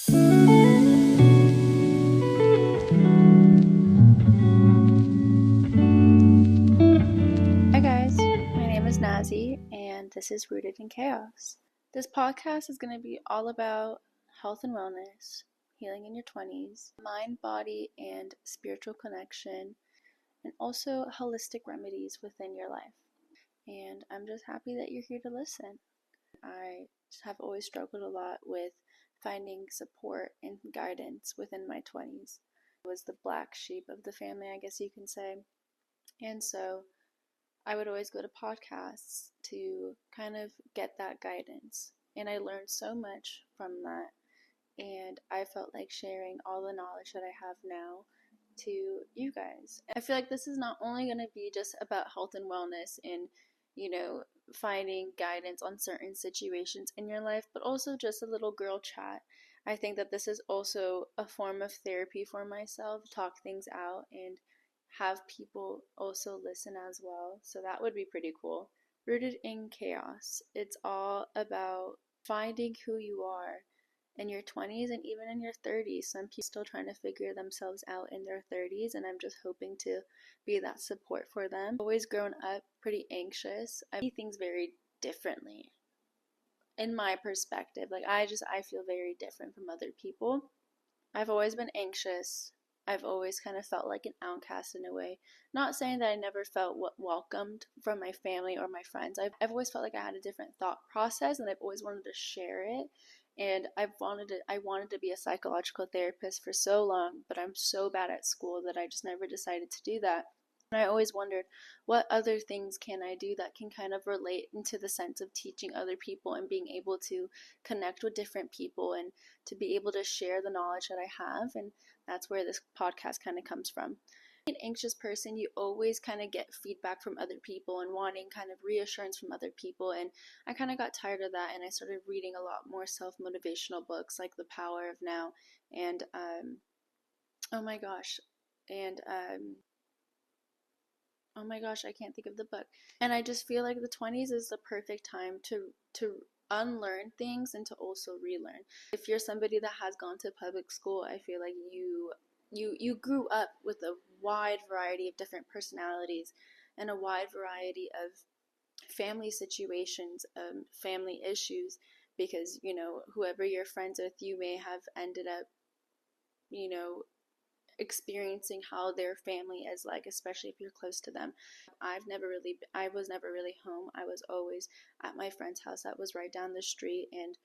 Hi guys, my name is Nazi and this is Rooted in Chaos. This podcast is going to be all about health and wellness, healing in your 20s, mind, body, and spiritual connection, and also holistic remedies within your life. And I'm just happy that you're here to listen. I have always struggled a lot with finding support and guidance within my 20s. I was the black sheep of the family, I guess you can say. And so I would always go to podcasts to kind of get that guidance. And I learned so much from that. And I felt like sharing all the knowledge that I have now to you guys. I feel like this is not only going to be just about health and wellness and, finding guidance on certain situations in your life, but also just a little girl chat. I think that this is also a form of therapy for myself, talk things out and have people also listen as well. So that would be pretty cool. Rooted in Chaos. It's all about finding who you are in your 20s and even in your 30s. Some people are still trying to figure themselves out in their 30s, and I'm just hoping to be that support for them. I've always grown up pretty anxious. I see things very differently in my perspective. I feel very different from other people. I've always been anxious. I've always kind of felt like an outcast in a way. Not saying that I never felt welcomed from my family or my friends. I've always felt like I had a different thought process, and I've always wanted to share it. And I wanted to be a psychological therapist for so long, but I'm so bad at school that I just never decided to do that. And I always wondered, what other things can I do that can kind of relate into the sense of teaching other people and being able to connect with different people and to be able to share the knowledge that I have. And that's where this podcast kind of comes from. An anxious person, you always kind of get feedback from other people and wanting kind of reassurance from other people. And I kind of got tired of that, and I started reading a lot more self-motivational books like The Power of Now and oh my gosh, and oh my gosh, I can't think of the book. And I just feel like the 20s is the perfect time to unlearn things and to also relearn. If you're somebody that has gone to public school, I feel like you grew up with a wide variety of different personalities and a wide variety of family situations, family issues, because whoever you're friends with, you may have ended up you know experiencing how their family is like, especially if you're close to them. I was never really home. I was always at my friend's house that was right down the street, and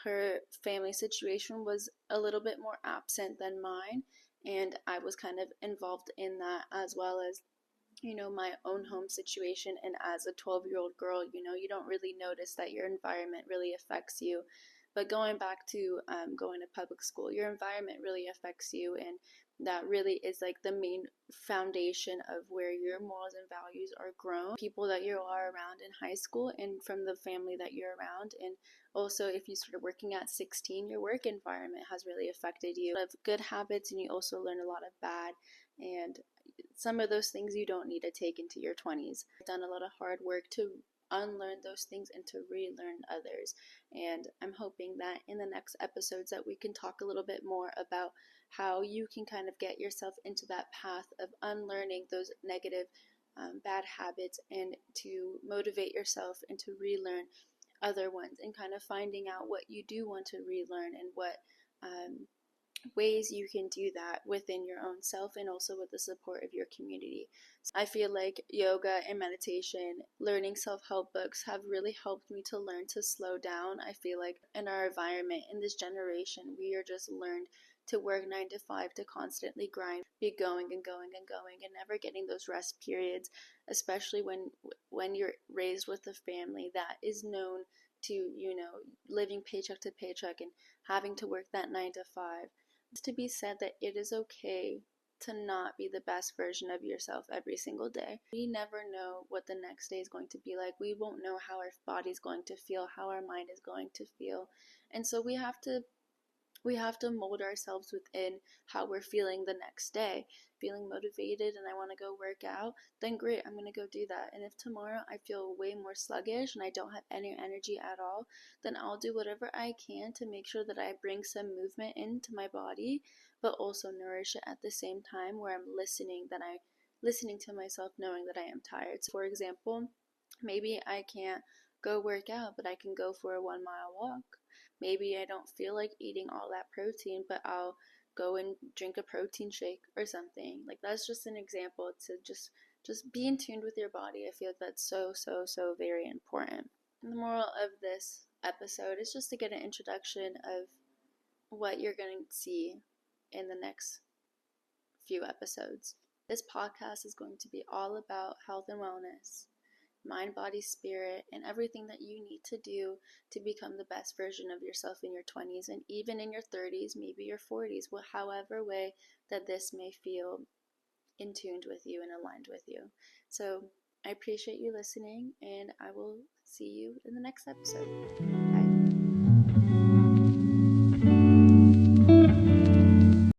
her family situation was a little bit more absent than mine, and I was kind of involved in that as well as my own home situation. And as a 12-year-old girl, you don't really notice that your environment really affects you. But going back to going to public school, your environment really affects you, and that really is like the main foundation of where your morals and values are grown. People that you are around in high school and from the family that you're around. And also, if you started working at 16, your work environment has really affected you. A lot of good habits, and you also learn a lot of bad. And some of those things you don't need to take into your 20s. I've done a lot of hard work to unlearn those things and to relearn others. And I'm hoping that in the next episodes that we can talk a little bit more about how you can kind of get yourself into that path of unlearning those negative bad habits, and to motivate yourself and to relearn other ones, and kind of finding out what you do want to relearn and what ways you can do that within your own self and also with the support of your community. So I feel like yoga and meditation, learning self-help books have really helped me to learn to slow down. I feel like in our environment, in this generation, we are just learned to work 9 to 5, to constantly grind, be going and going and going, and never getting those rest periods, especially when you're raised with a family that is known to, living paycheck to paycheck and having to work that 9 to 5. It's to be said that it is okay to not be the best version of yourself every single day. We never know what the next day is going to be like. We won't know how our body is going to feel, how our mind is going to feel. And so we have to we have to mold ourselves within how we're feeling the next day. Feeling motivated and I want to go work out, then great, I'm going to go do that. And if tomorrow I feel way more sluggish and I don't have any energy at all, then I'll do whatever I can to make sure that I bring some movement into my body, but also nourish it at the same time, where I'm listening to myself, knowing that I am tired. So for example, maybe I can't go work out, but I can go for a 1 mile walk. Maybe I don't feel like eating all that protein, but I'll go and drink a protein shake or something. Like, that's just an example to just be in tune with your body. I feel like that's so very important. And the moral of this episode is just to get an introduction of what you're going to see in the next few episodes. This podcast is going to be all about health and wellness, mind, body, spirit, and everything that you need to do to become the best version of yourself in your 20s and even in your 30s, maybe your 40s, however way that this may feel in tuned with you and aligned with you. So I appreciate you listening, and I will see you in the next episode.